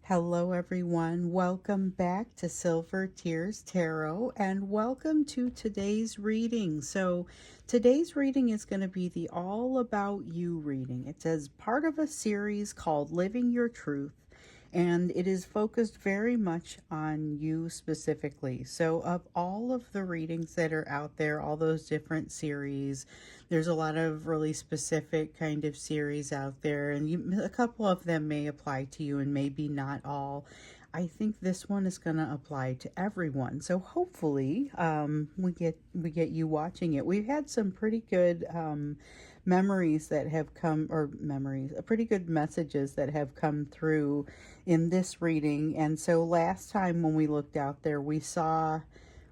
Hello, everyone. Welcome back to Silver Tears Tarot and welcome to today's reading. So, today's reading is going to be the All About You reading. It says part of a series called Living Your Truth, and it is focused very much on you specifically. So, of all of the readings that are out there, all those different series, there's a lot of really specific kind of series out there, and a couple of them may apply to you and maybe not all. I think this one is going to apply to everyone. So hopefully, we get you watching it. We've had some pretty good memories that have come, or memories, pretty good messages that have come through in this reading. And so last time when we looked out there, we saw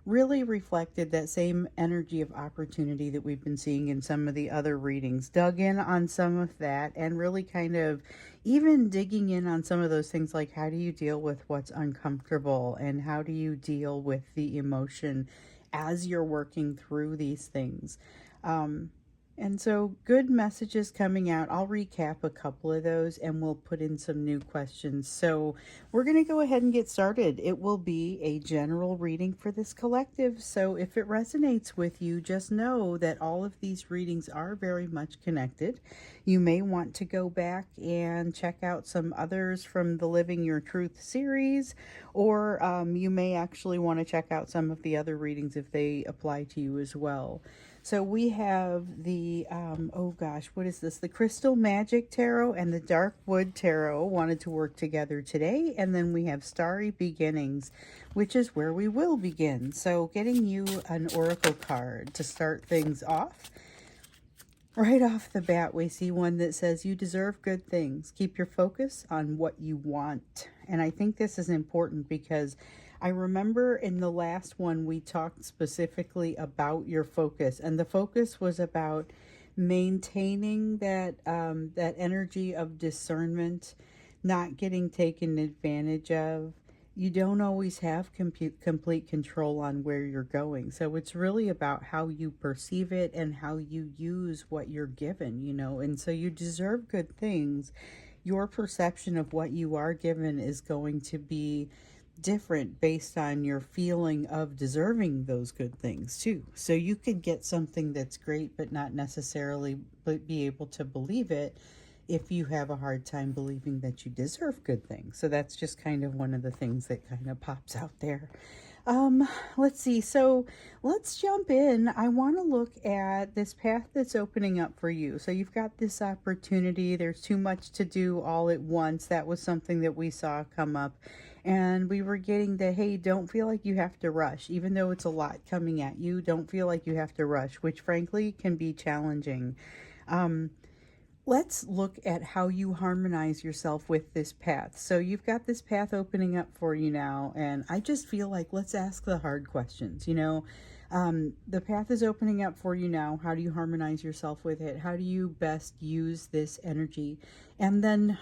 really reflected that same energy of opportunity that we've been seeing in some of the other readings, dug in on some of that, and really kind of even digging in on some of those things like how do you deal with what's uncomfortable and how do you deal with the emotion as you're working through these things. Um, and so, good messages coming out. I'll recap a couple of those and we'll put in some new questions. So, we're going to go ahead and get started. It will be a general reading for this collective. So, if it resonates with you, just know that all of these readings are very much connected. You may want to go back and check out some others from the Living Your Truth series, or you may actually want to check out some of the other readings if they apply to you as well. So we have the, oh gosh, what is this? The Crystal Magic Tarot and the Dark Wood Tarot wanted to work together today. And then we have Starry Beginnings, which is where we will begin. So getting you an Oracle card to start things off. Right off the bat, we see one that says, you deserve good things. Keep your focus on what you want. And I think this is important because I remember in the last one, we talked specifically about your focus. And the focus was about maintaining that energy of discernment, not getting taken advantage of. You don't always have complete control on where you're going. So it's really about how you perceive it and how you use what you're given, And so you deserve good things. Your perception of what you are given is going to be different based on your feeling of deserving those good things too. So you could get something that's great but not necessarily be able to believe it if you have a hard time believing that you deserve good things. So that's just kind of one of the things that kind of pops out there. Let's see. So let's jump in. I want to look at this path that's opening up for you. So you've got this opportunity. There's too much to do all at once. That was something that we saw come up. And we were getting the, hey, don't feel like you have to rush. Even though it's a lot coming at you, don't feel like you have to rush, which frankly can be challenging. Um, let's look at how you harmonize yourself with this path. So you've got this path opening up for you now, and I just feel like let's ask the hard questions. The path is opening up for you now. How do you harmonize yourself with it? How do you best use this energy? And then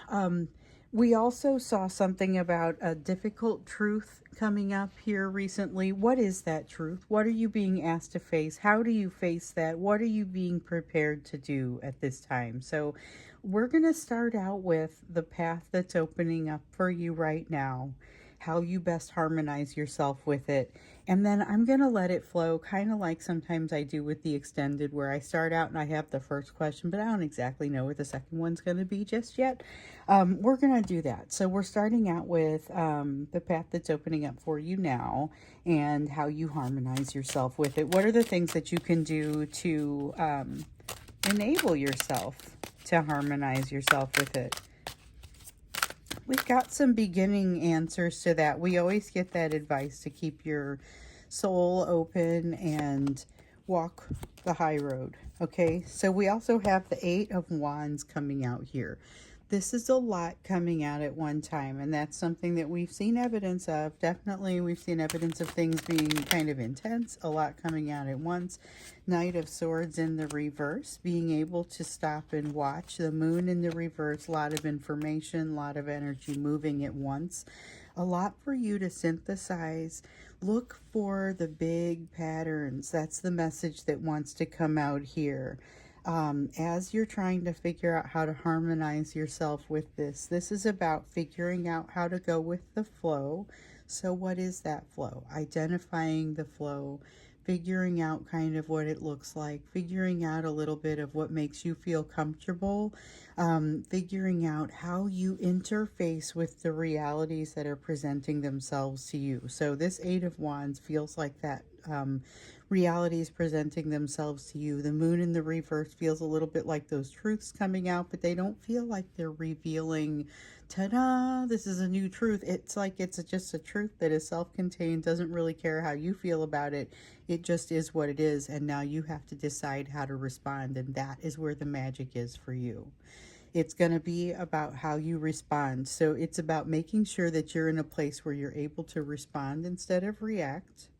we also saw something about a difficult truth coming up here recently. What is that truth? What are you being asked to face? How do you face that? What are you being prepared to do at this time? So we're going to start out with the path that's opening up for you right now, how you best harmonize yourself with it. And then I'm going to let it flow, kind of like sometimes I do with the extended, where I start out and I have the first question, but I don't exactly know what the second one's going to be just yet. We're going to do that. So we're starting out with the path that's opening up for you now and how you harmonize yourself with it. What are the things that you can do to enable yourself to harmonize yourself with it? We've got some beginning answers to that. We always get that advice to keep your soul open and walk the high road. Okay, so we also have the Eight of Wands coming out here. This is a lot coming out at one time, and that's something that we've seen evidence of. Definitely, we've seen evidence of things being kind of intense, a lot coming out at once. Knight of Swords in the reverse, being able to stop and watch. The Moon in the reverse, a lot of information, a lot of energy moving at once. A lot for you to synthesize. Look for the big patterns. That's the message that wants to come out here. as you're trying to figure out how to harmonize yourself with this is about figuring out how to go with the flow. So what is that flow? Identifying the flow, figuring out kind of what it looks like, figuring out a little bit of what makes you feel comfortable, figuring out how you interface with the realities that are presenting themselves to you. So this Eight of Wands feels like that. Realities presenting themselves to you. The moon in the reverse feels a little bit like those truths coming out, but they don't feel like they're revealing, ta-da, this is a new truth. It's like it's just a truth that is self-contained, doesn't really care how you feel about it. It just is what it is, and now you have to decide how to respond, and that is where the magic is for you. It's going to be about how you respond. So it's about making sure that you're in a place where you're able to respond instead of react,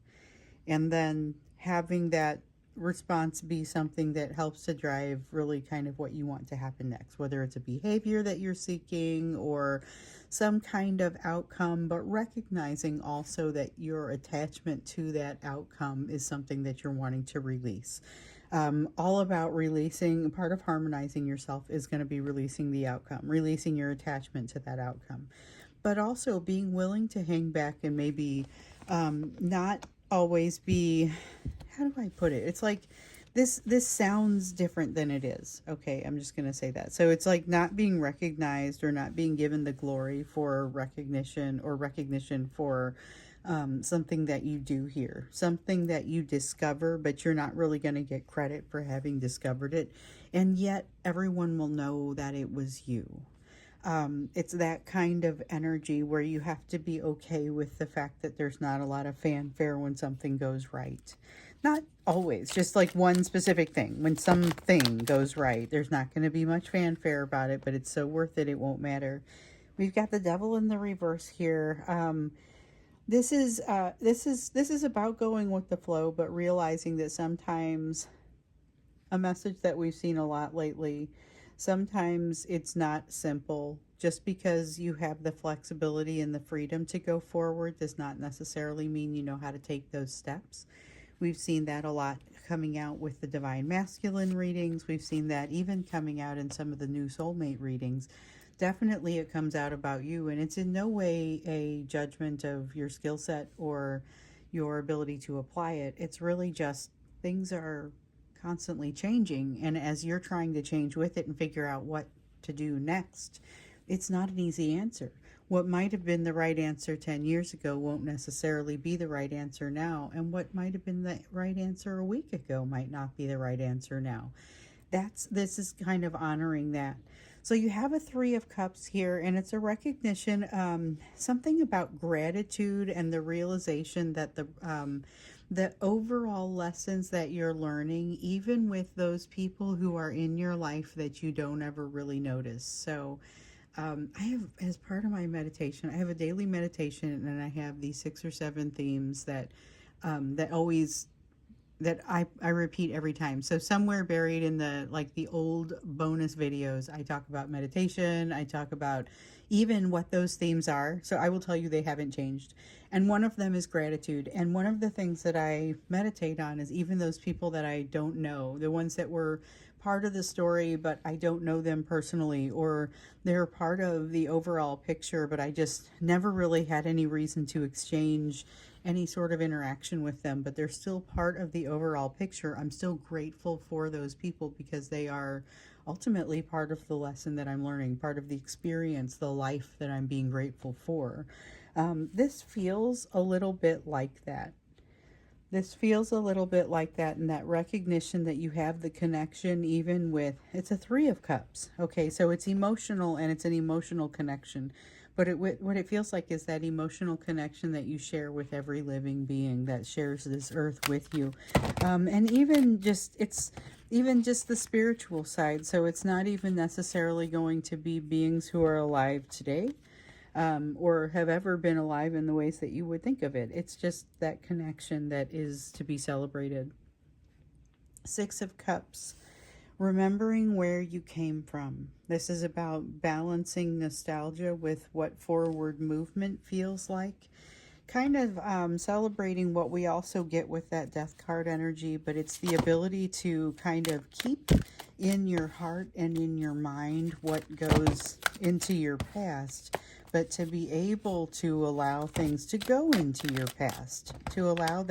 and then having that response be something that helps to drive really kind of what you want to happen next, whether it's a behavior that you're seeking or some kind of outcome, but recognizing also that your attachment to that outcome is something that you're wanting to release. All about releasing. Part of harmonizing yourself is going to be releasing the outcome, releasing your attachment to that outcome, but also being willing to hang back and maybe not always be, how do I put it? It's like this sounds different than it is. Okay, I'm just going to say that. So it's like not being recognized or not being given the glory for recognition or recognition for something that you do here, something that you discover, but you're not really going to get credit for having discovered it. And yet everyone will know that it was you. It's that kind of energy where you have to be okay with the fact that there's not a lot of fanfare when something goes right. Not always, just like one specific thing. When something goes right, there's not going to be much fanfare about it, but it's so worth it, it won't matter. We've got the Devil in the reverse here. This is about going with the flow, but realizing that sometimes a message that we've seen a lot lately, sometimes it's not simple. Just because you have the flexibility and the freedom to go forward does not necessarily mean you know how to take those steps. We've seen that a lot coming out with the Divine Masculine readings. We've seen that even coming out in some of the new soulmate readings. Definitely it comes out about you, and it's in no way a judgment of your skill set or your ability to apply it. It's really just things are constantly changing, and as you're trying to change with it and figure out what to do next, it's not an easy answer. What might have been the right answer 10 years ago won't necessarily be the right answer now, and what might have been the right answer a week ago might not be the right answer now. This is kind of honoring that. So you have a Three of Cups here, and it's a recognition, something about gratitude and the realization that the overall lessons that you're learning, even with those people who are in your life that you don't ever really notice. So I have, as part of my meditation, I have a daily meditation, and I have these 6 or 7 themes that I repeat every time. So somewhere buried in the old bonus videos, I talk about meditation. I talk about even what those themes are. So I will tell you they haven't changed. And one of them is gratitude. And one of the things that I meditate on is even those people that I don't know, the ones that were part of the story, but I don't know them personally, or they're part of the overall picture, but I just never really had any reason to exchange any sort of interaction with them, but they're still part of the overall picture. I'm still grateful for those people because they are ultimately part of the lesson that I'm learning, part of the experience, the life that I'm being grateful for. This feels a little bit like that. This feels a little bit like that, and that recognition that you have the connection even with, it's a Three of Cups. Okay, so it's emotional, and it's an emotional connection. But what it feels like is that emotional connection that you share with every living being that shares this earth with you. And it's even just the spiritual side. So it's not even necessarily going to be beings who are alive today. Or have ever been alive in the ways that you would think of it. It's just that connection that is to be celebrated. 6 of Cups, remembering where you came from. This is about balancing nostalgia with what forward movement feels like. kind of celebrating what we also get with that death card energy, but it's the ability to kind of keep in your heart and in your mind what goes into your past, but to be able to allow things to go into your past, to allow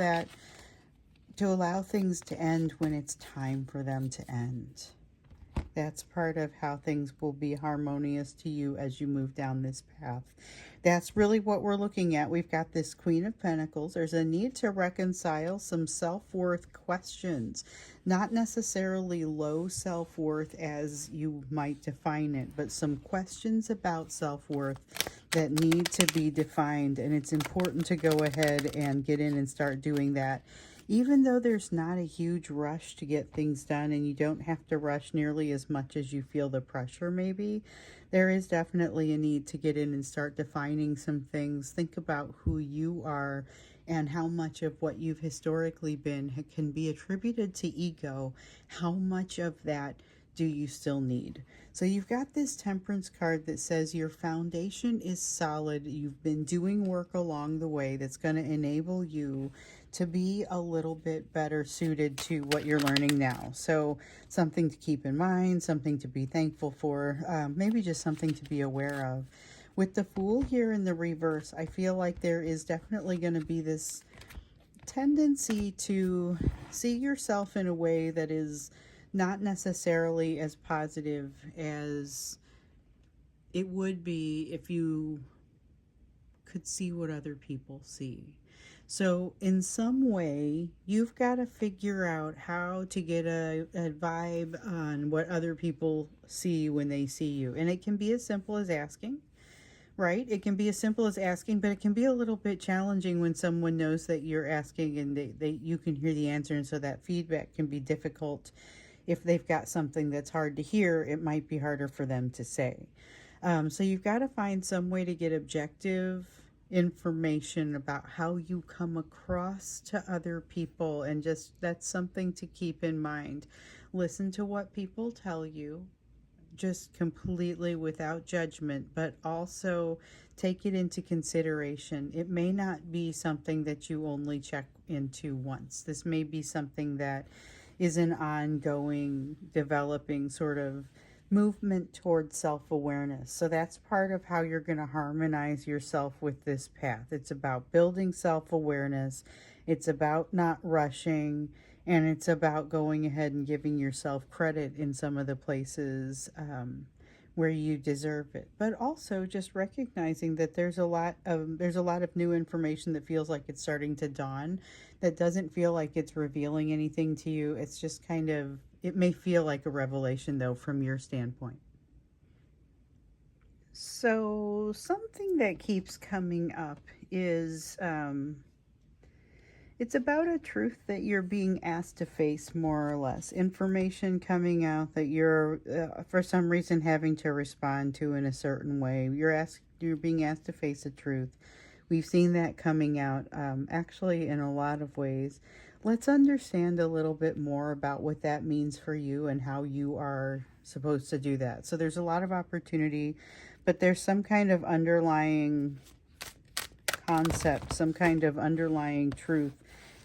things to end when it's time for them to end. That's part of how things will be harmonious to you as you move down this path. That's really what we're looking at. We've got this Queen of Pentacles. There's a need to reconcile some self-worth questions. Not necessarily low self-worth as you might define it, but some questions about self-worth that need to be defined. And it's important to go ahead and get in and start doing that. Even though there's not a huge rush to get things done and you don't have to rush nearly as much as you feel the pressure maybe, there is definitely a need to get in and start defining some things. Think about who you are and how much of what you've historically been can be attributed to ego. How much of that do you still need? So you've got this Temperance card that says your foundation is solid. You've been doing work along the way that's going to enable you to be a little bit better suited to what you're learning now. So something to keep in mind, something to be thankful for, maybe just something to be aware of. With the Fool here in the reverse, I feel like there is definitely going to be this tendency to see yourself in a way that is not necessarily as positive as it would be if you could see what other people see. So in some way, you've got to figure out how to get a vibe on what other people see when they see you. And it can be as simple as asking, right? It can be as simple as asking, but it can be a little bit challenging when someone knows that you're asking and you can hear the answer. And so that feedback can be difficult. If they've got something that's hard to hear, it might be harder for them to say. So you've got to find some way to get objective information about how you come across to other people, and just that's something to keep in mind. Listen to what people tell you, just completely without judgment, but also take it into consideration. It may not be something that you only check into once. This may be something that is an ongoing, developing sort of movement towards self-awareness. So that's part of how you're going to harmonize yourself with this path. It's about building self-awareness. It's about not rushing, and it's about going ahead and giving yourself credit in some of the places where you deserve it, but also just recognizing that there's a lot of new information that feels like it's starting to dawn, that doesn't feel like it's revealing anything to you. It's just kind of, it may feel like a revelation though from your standpoint. So something that keeps coming up is it's about a truth that you're being asked to face, more or less. Information coming out that you're, for some reason, having to respond to in a certain way. You're being asked to face a truth. We've seen that coming out, actually, in a lot of ways. Let's understand a little bit more about what that means for you and how you are supposed to do that. So there's a lot of opportunity, but there's some kind of underlying concept, some kind of underlying truth.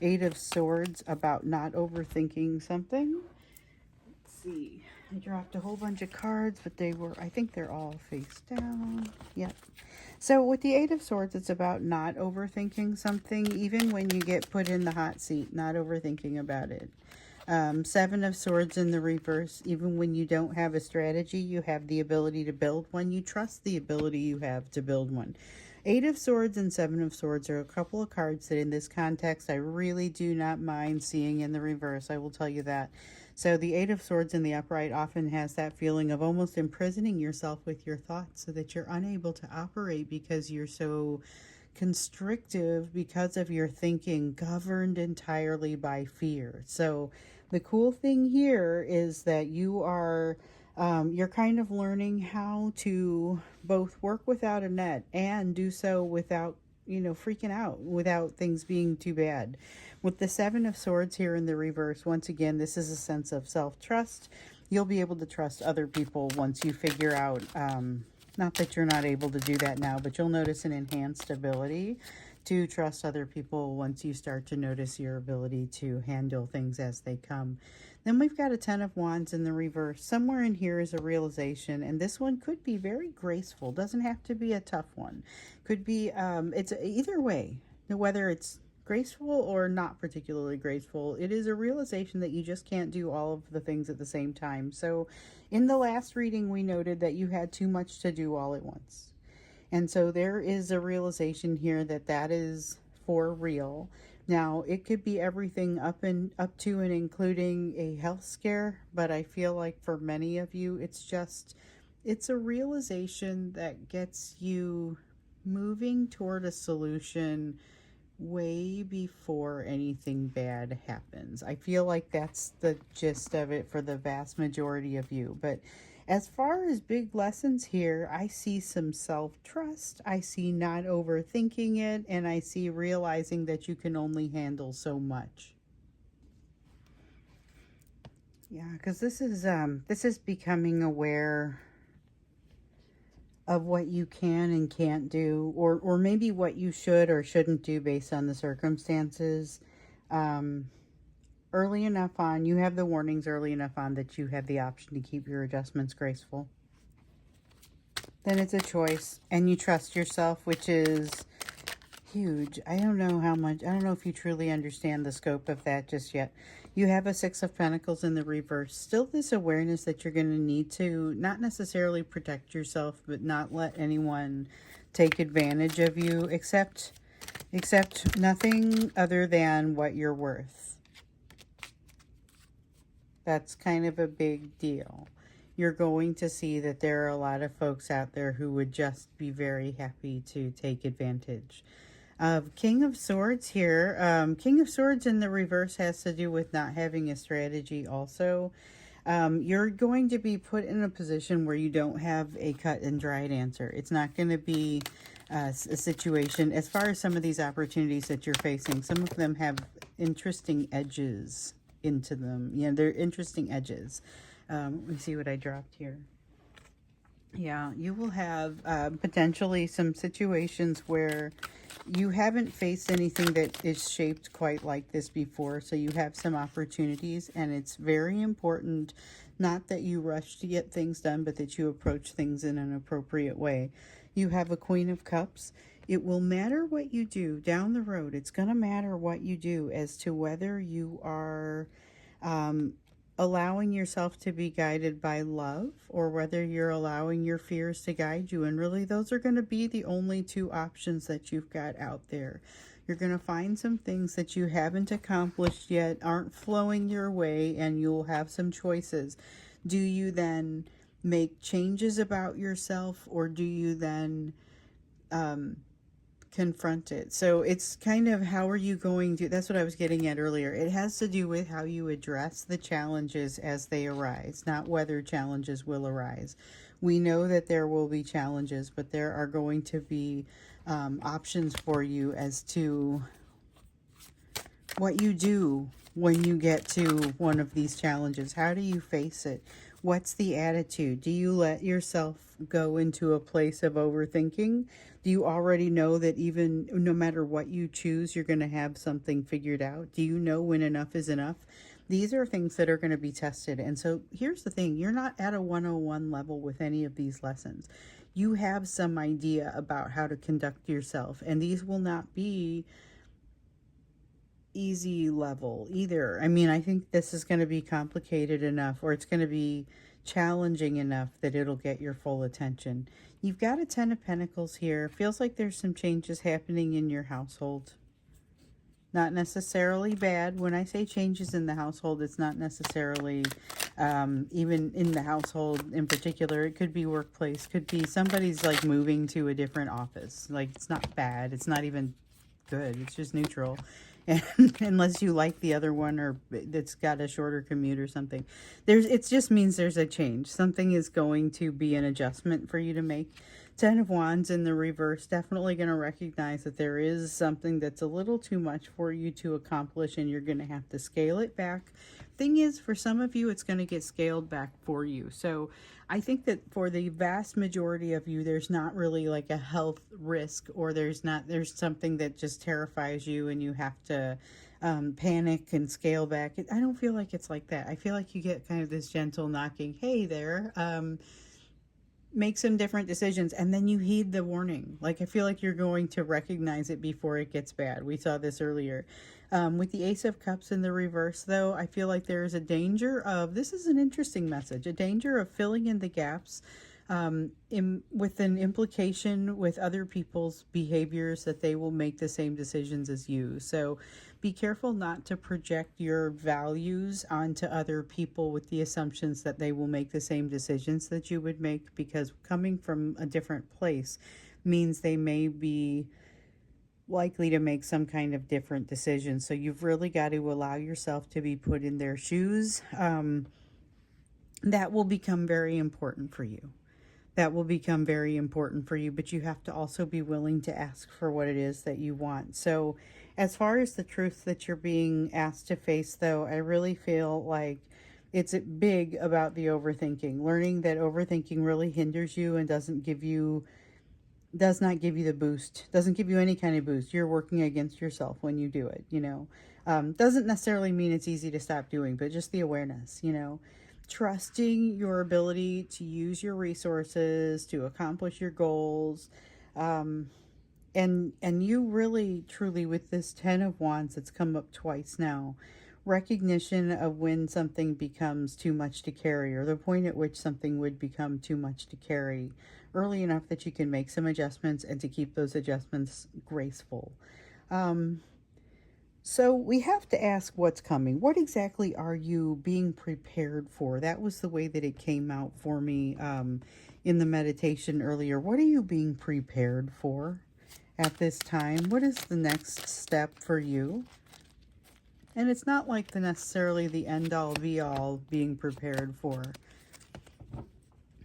Eight of Swords, about not overthinking something. Let's see. I dropped a whole bunch of cards, but I think they're all face down. Yep. So with the Eight of Swords, it's about not overthinking something, even when you get put in the hot seat, not overthinking about it. Seven of Swords in the reverse, even when you don't have a strategy, you have the ability to build one. You trust the ability you have to build one. Eight of Swords and Seven of Swords are a couple of cards that in this context I really do not mind seeing in the reverse. I will tell you that. So the Eight of Swords in the upright often has that feeling of almost imprisoning yourself with your thoughts so that you're unable to operate because you're so constrictive because of your thinking, governed entirely by fear. So the cool thing here is that you're kind of learning how to both work without a net and do so without, freaking out, without things being too bad. With the Seven of Swords here in the reverse, once again, this is a sense of self-trust. You'll be able to trust other people once you figure out, not that you're not able to do that now, but you'll notice an enhanced ability to trust other people once you start to notice your ability to handle things as they come. Then we've got a Ten of Wands in the reverse. Somewhere in here is a realization, and this one could be very graceful. Doesn't have to be a tough one. Could be, it's either way, whether it's graceful or not particularly graceful, it is a realization that you just can't do all of the things at the same time. So in the last reading, we noted that you had too much to do all at once. And so there is a realization here that that is for real. Now, it could be everything up to and including a health scare, but I feel like for many of you, it's a realization that gets you moving toward a solution way before anything bad happens. I feel like that's the gist of it for the vast majority of you. But as far as big lessons here, I see some self-trust, I see not overthinking it, and I see realizing that you can only handle so much. Yeah, because this is becoming aware of what you can and can't do, or maybe what you should or shouldn't do based on the circumstances. Early enough on, you have the warnings early enough on that you have the option to keep your adjustments graceful. Then it's a choice, and you trust yourself, which is huge. I don't know if you truly understand the scope of that just yet. You have a Six of Pentacles in the reverse. Still this awareness that you're going to need to not necessarily protect yourself, but not let anyone take advantage of you, except nothing other than what you're worth. That's kind of a big deal. You're going to see that there are a lot of folks out there who would just be very happy to take advantage. King of Swords here. King of Swords in the reverse has to do with not having a strategy also. You're going to be put in a position where you don't have a cut and dried answer. It's not going to be a situation, as far as some of these opportunities that you're facing, some of them have interesting edges into them. Yeah, they're interesting edges. Let me see what I dropped here. Yeah, you will have potentially some situations where you haven't faced anything that is shaped quite like this before, so you have some opportunities, and it's very important not that you rush to get things done, but that you approach things in an appropriate way. You have a Queen of Cups. It will matter what you do down the road. It's going to matter what you do as to whether you are allowing yourself to be guided by love, or whether you're allowing your fears to guide you. And really, those are going to be the only two options that you've got out there. You're going to find some things that you haven't accomplished yet, aren't flowing your way, and you'll have some choices. Do you then make changes about yourself, or do you then confront it? So it's kind of, how are you going to, that's what I was getting at earlier. It has to do with how you address the challenges as they arise, not whether challenges will arise. We know that there will be challenges, but there are going to be options for you as to what you do when you get to one of these challenges. How do you face it? What's the attitude? Do you let yourself go into a place of overthinking? Do you already know that even no matter what you choose, you're going to have something figured out? Do you know when enough is enough? These are things that are going to be tested. And so here's the thing. You're not at a 101 level with any of these lessons. You have some idea about how to conduct yourself. And these will not be easy level either. I mean, I think this is going to be complicated enough, or it's going to be challenging enough that it'll get your full attention. You've got a Ten of Pentacles here. Feels like there's some changes happening in your household. Not necessarily bad. When I say changes in the household, it's not necessarily even in the household in particular. It could be workplace, could be somebody's like moving to a different office. Like, it's not bad. It's not even good. It's just neutral. And unless you like the other one, or it's got a shorter commute or something, it just means there's a change. Something is going to be an adjustment for you to make. Ten of Wands in the reverse, definitely going to recognize that there is something that's a little too much for you to accomplish, and you're going to have to scale it back. Thing is, for some of you, it's going to get scaled back for you. So I think that for the vast majority of you, there's not really like a health risk, or there's something that just terrifies you and you have to panic and scale back. I don't feel like it's like that. I feel like you get kind of this gentle knocking, hey there, make some different decisions, and then you heed the warning. Like, I feel like you're going to recognize it before it gets bad. We saw this earlier. With the Ace of Cups in the reverse, though, I feel like there is a danger of, this is an interesting message, a danger of filling in the gaps with an implication with other people's behaviors that they will make the same decisions as you. So be careful not to project your values onto other people with the assumptions that they will make the same decisions that you would make, because coming from a different place means they may be likely to make some kind of different decision. So you've really got to allow yourself to be put in their shoes. That will become very important for you. But you have to also be willing to ask for what it is that you want. So as far as the truth that you're being asked to face, though, I really feel like it's big about the overthinking, learning that overthinking really hinders you and does not give you the boost, doesn't give you any kind of boost. You're working against yourself when you do it, doesn't necessarily mean it's easy to stop doing, but just the awareness, trusting your ability to use your resources to accomplish your goals. And you really, truly, with this 10 of Wands that's come up twice now, recognition of when something becomes too much to carry, or the point at which something would become too much to carry, early enough that you can make some adjustments and to keep those adjustments graceful. So we have to ask what's coming. What exactly are you being prepared for? That was the way that it came out for me in the meditation earlier. What are you being prepared for at this time? What is the next step for you? And it's not like necessarily the end-all be-all being prepared for.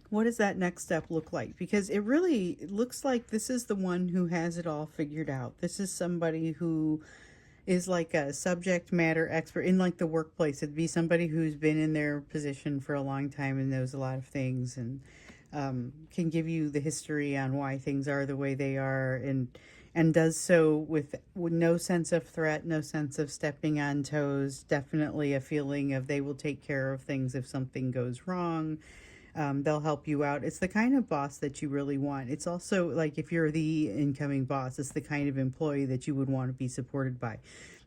What does that next step look like? Because it really looks like this is the one who has it all figured out. This is somebody who is like a subject matter expert in like the workplace. It'd be somebody who's been in their position for a long time and knows a lot of things, and can give you the history on why things are the way they are, and does so with no sense of threat, no sense of stepping on toes. Definitely a feeling of they will take care of things if something goes wrong. They'll help you out. It's the kind of boss that you really want. It's also like, if you're the incoming boss, it's the kind of employee that you would want to be supported by.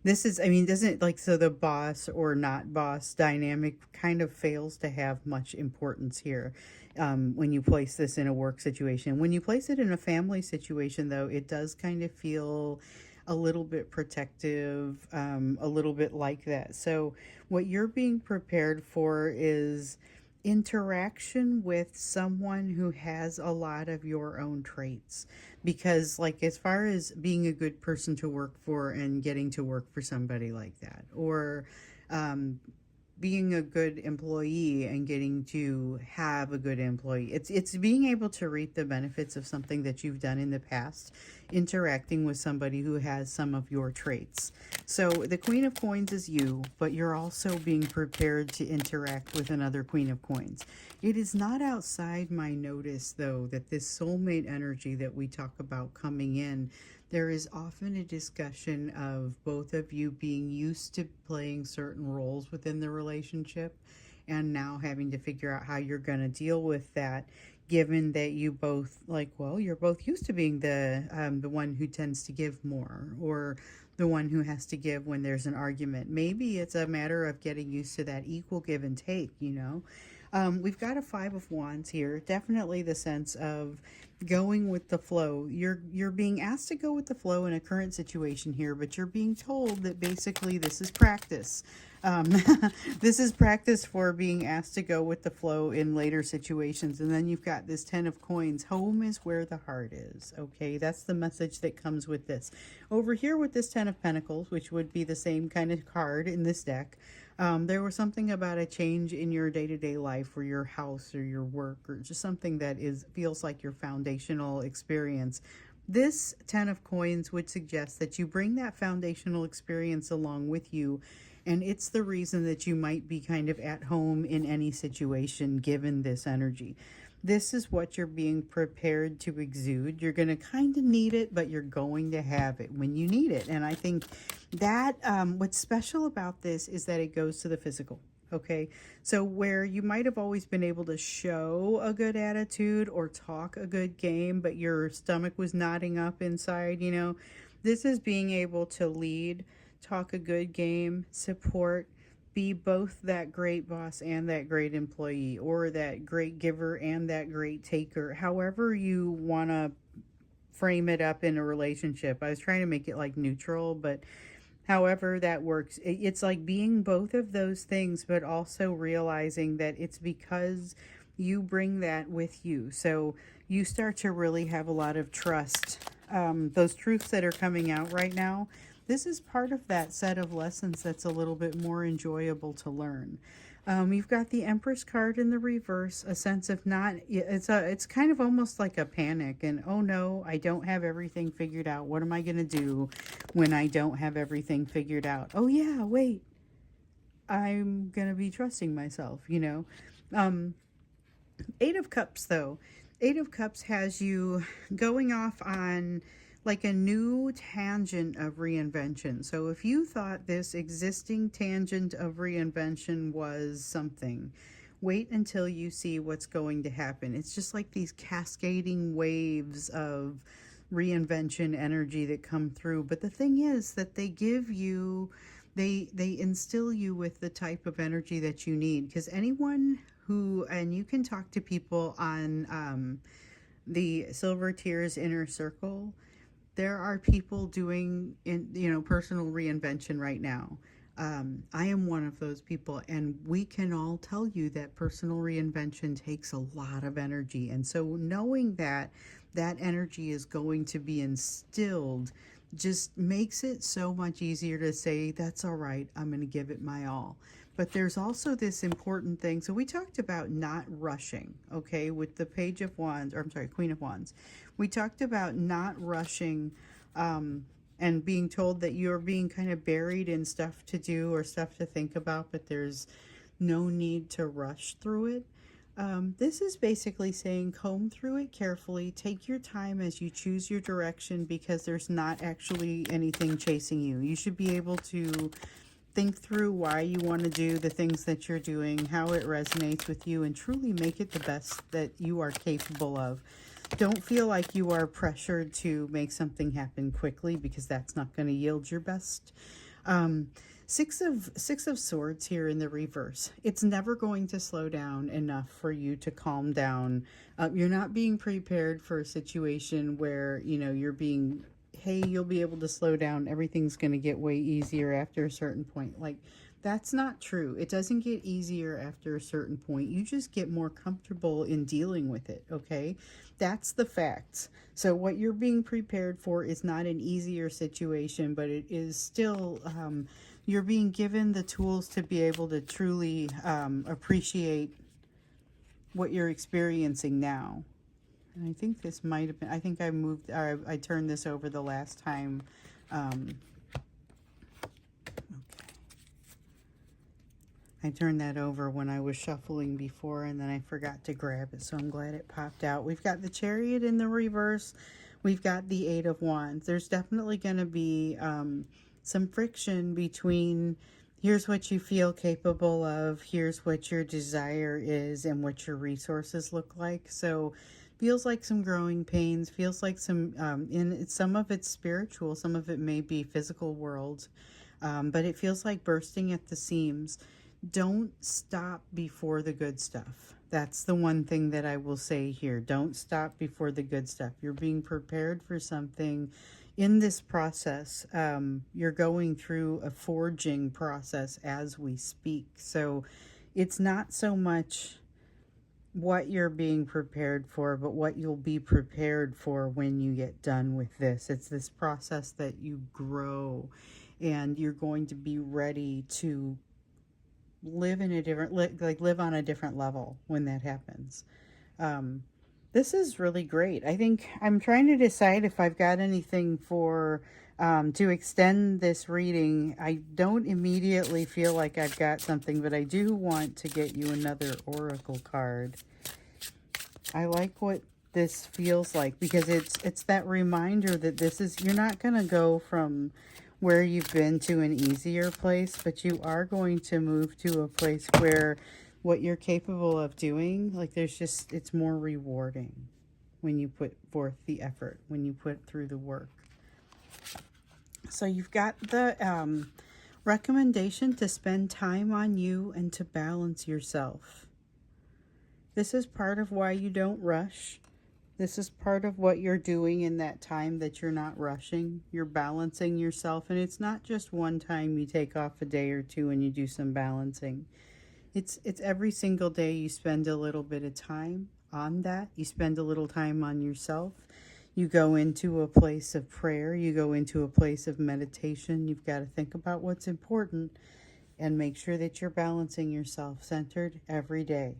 This is, doesn't like, so the boss or not boss dynamic kind of fails to have much importance here when you place this in a work situation. When you place it in a family situation, though, it does kind of feel a little bit protective, a little bit like that. So what you're being prepared for is interaction with someone who has a lot of your own traits, because like, as far as being a good person to work for and getting to work for somebody like that, or being a good employee and getting to have a good employee, it's being able to reap the benefits of something that you've done in the past, interacting with somebody who has some of your traits. So the Queen of Coins is you, but you're also being prepared to interact with another Queen of Coins. It is not outside my notice, though, that this soulmate energy that we talk about coming in, there is often a discussion of both of you being used to playing certain roles within the relationship, and now having to figure out how you're going to deal with that, given that you both, like, well, you're both used to being the one who tends to give more, or the one who has to give when there's an argument. Maybe it's a matter of getting used to that equal give and take, We've got a 5 of Wands here. Definitely the sense of going with the flow. You're being asked to go with the flow in a current situation here, but you're being told that basically this is practice. This is practice for being asked to go with the flow in later situations. And then you've got this 10 of Coins. Home is where the heart is. Okay, that's the message that comes with this. Over here with this 10 of Pentacles, which would be the same kind of card in this deck, there was something about a change in your day-to-day life, or your house, or your work, or just something that feels like your foundational experience. This 10 of Coins would suggest that you bring that foundational experience along with you, And it's the reason that you might be kind of at home in any situation given this energy. This is what you're being prepared to exude. You're going to kind of need it, but you're going to have it when you need it. And I think that what's special about this is that it goes to the physical. Okay, so where you might have always been able to show a good attitude or talk a good game, but your stomach was knotting up inside, this is being able to lead, talk a good game, support, be both that great boss and that great employee, or that great giver and that great taker, however you want to frame it up in a relationship. I was trying to make it like neutral, but however that works, it's like being both of those things, but also realizing that it's because you bring that with you. So you start to really have a lot of trust. Those truths that are coming out right now, this is part of that set of lessons that's a little bit more enjoyable to learn. You've got the Empress card in the reverse, a sense of not, it's kind of almost like a panic and, oh no, I don't have everything figured out. What am I going to do when I don't have everything figured out? Oh yeah, wait, I'm going to be trusting myself, Eight of Cups though. Eight of Cups has you going off on like a new tangent of reinvention. So if you thought this existing tangent of reinvention was something, wait until you see what's going to happen. It's just like these cascading waves of reinvention energy that come through. But the thing is that they give you, they instill you with the type of energy that you need. Because anyone who, and you can talk to people on the Silver Tears Inner Circle, there are people doing personal reinvention right now. I am one of those people, and we can all tell you that personal reinvention takes a lot of energy. And so knowing that that energy is going to be instilled just makes it so much easier to say, that's all right, I'm going to give it my all. But there's also this important thing. So we talked about not rushing, okay, with the Page of Wands, or I'm sorry, Queen of Wands. We talked about not rushing and being told that you're being kind of buried in stuff to do or stuff to think about, but there's no need to rush through it. This is basically saying comb through it carefully, take your time as you choose your direction, because there's not actually anything chasing you. You should be able to think through why you want to do the things that you're doing, how it resonates with you, and truly make it the best that you are capable of. Don't feel like you are pressured to make something happen quickly, because that's not going to yield your best. Six of Swords here in the reverse. It's never going to slow down enough for you to calm down. You're not being prepared for a situation where, you're being, hey, you'll be able to slow down. Everything's going to get way easier after a certain point. Like, that's not true. It doesn't get easier after a certain point. You just get more comfortable in dealing with it, okay? That's the facts. So what you're being prepared for is not an easier situation, but it is still, you're being given the tools to be able to truly appreciate what you're experiencing now. And I think this might have been, I think I moved, or I turned this over the last time. Okay. I turned that over when I was shuffling before, and then I forgot to grab it, so I'm glad it popped out. We've got the Chariot in the reverse. We've got the Eight of Wands. There's definitely going to be some friction between here's what you feel capable of, here's what your desire is, and what your resources look like. So feels like some growing pains, feels like some, some of it's spiritual, some of it may be physical world, but it feels like bursting at the seams. Don't stop before the good stuff. That's the one thing that I will say here. Don't stop before the good stuff. You're being prepared for something in this process. You're going through a forging process as we speak. So it's not so much what you're being prepared for, but what you'll be prepared for when you get done with this. It's this process that you grow, and you're going to be ready to live in a different, live on a different level when that happens. This is really great. I think I'm trying to decide if I've got anything for To extend this reading, I don't immediately feel like I've got something, but I do want to get you another oracle card. I like what this feels like because it's that reminder that this is, you're not going to go from where you've been to an easier place, but you are going to move to a place where what you're capable of doing, like there's just, it's more rewarding when you put forth the effort, when you put through the work. So you've got the recommendation to spend time on you and to balance yourself. This is part of why you don't rush. This is part of what you're doing in that time that you're not rushing. You're balancing yourself, and it's not just one time you take off a day or two and you do some balancing. It's every single day you spend a little bit of time on that. You spend a little time on yourself. You go into a place of prayer. You go into a place of meditation. You've got to think about what's important and make sure that you're balancing yourself centered every day.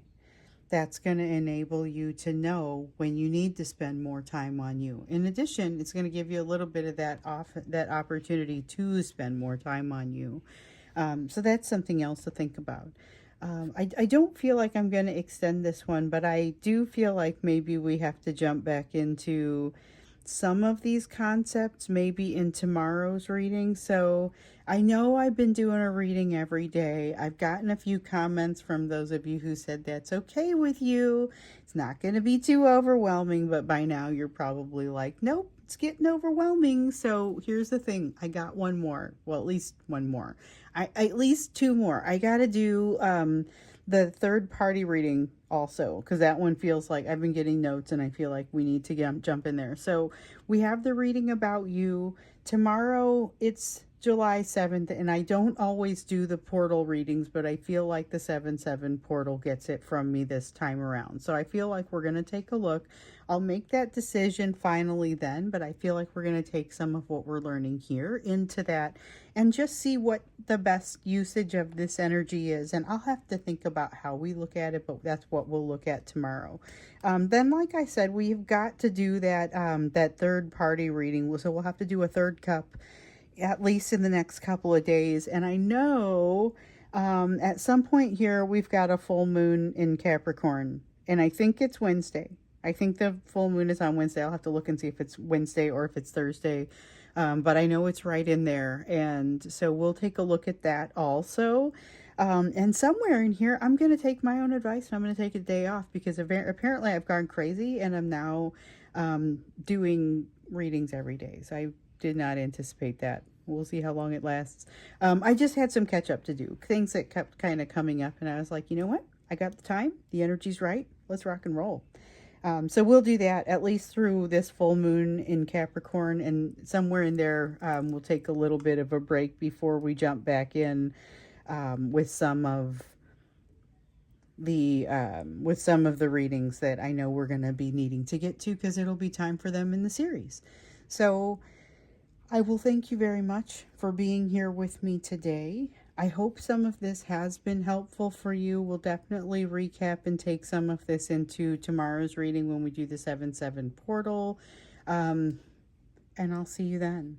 That's going to enable you to know when you need to spend more time on you. In addition, it's going to give you a little bit of that opportunity to spend more time on you. So that's something else to think about. I don't feel like I'm going to extend this one, but I do feel like maybe we have to jump back into some of these concepts maybe in tomorrow's reading. So I know I've been doing a reading every day. I've gotten a few comments from those of you who said that's okay with you. It's not going to be too overwhelming, but by now you're probably like, nope, it's getting overwhelming. So here's the thing. I got one more. Well, at least one more. At least two more. I got to do the third party reading also, because that one feels like I've been getting notes and I feel like we need to jump in there. So we have the reading about you. Tomorrow it's July 7th, and I don't always do the portal readings, but I feel like the 7/7 portal gets it from me this time around. So I feel like we're going to take a look. I'll make that decision finally then, but I feel like we're going to take some of what we're learning here into that and just see what the best usage of this energy is. And I'll have to think about how we look at it, but that's what we'll look at tomorrow. Then, like I said, we've got to do that third party reading. So we'll have to do a third cup at least in the next couple of days. And I know at some point here we've got a full moon in Capricorn, and I think it's Wednesday. I think the full moon is on Wednesday. I'll have to look and see if it's Wednesday or if it's Thursday. But I know it's right in there. And so we'll take a look at that also. And somewhere in here, I'm going to take my own advice and I'm going to take a day off because apparently I've gone crazy and I'm now doing readings every day. So I did not anticipate that. We'll see how long it lasts. I just had some catch up to do. Things that kept kind of coming up. And I was like, you know what? I got the time. The energy's right. Let's rock and roll. So we'll do that at least through this full moon in Capricorn, and somewhere in there we'll take a little bit of a break before we jump back in with some of the readings that I know we're going to be needing to get to because it'll be time for them in the series. So I will thank you very much for being here with me today. I hope some of this has been helpful for you. We'll definitely recap and take some of this into tomorrow's reading when we do the 7/7 portal. And I'll see you then.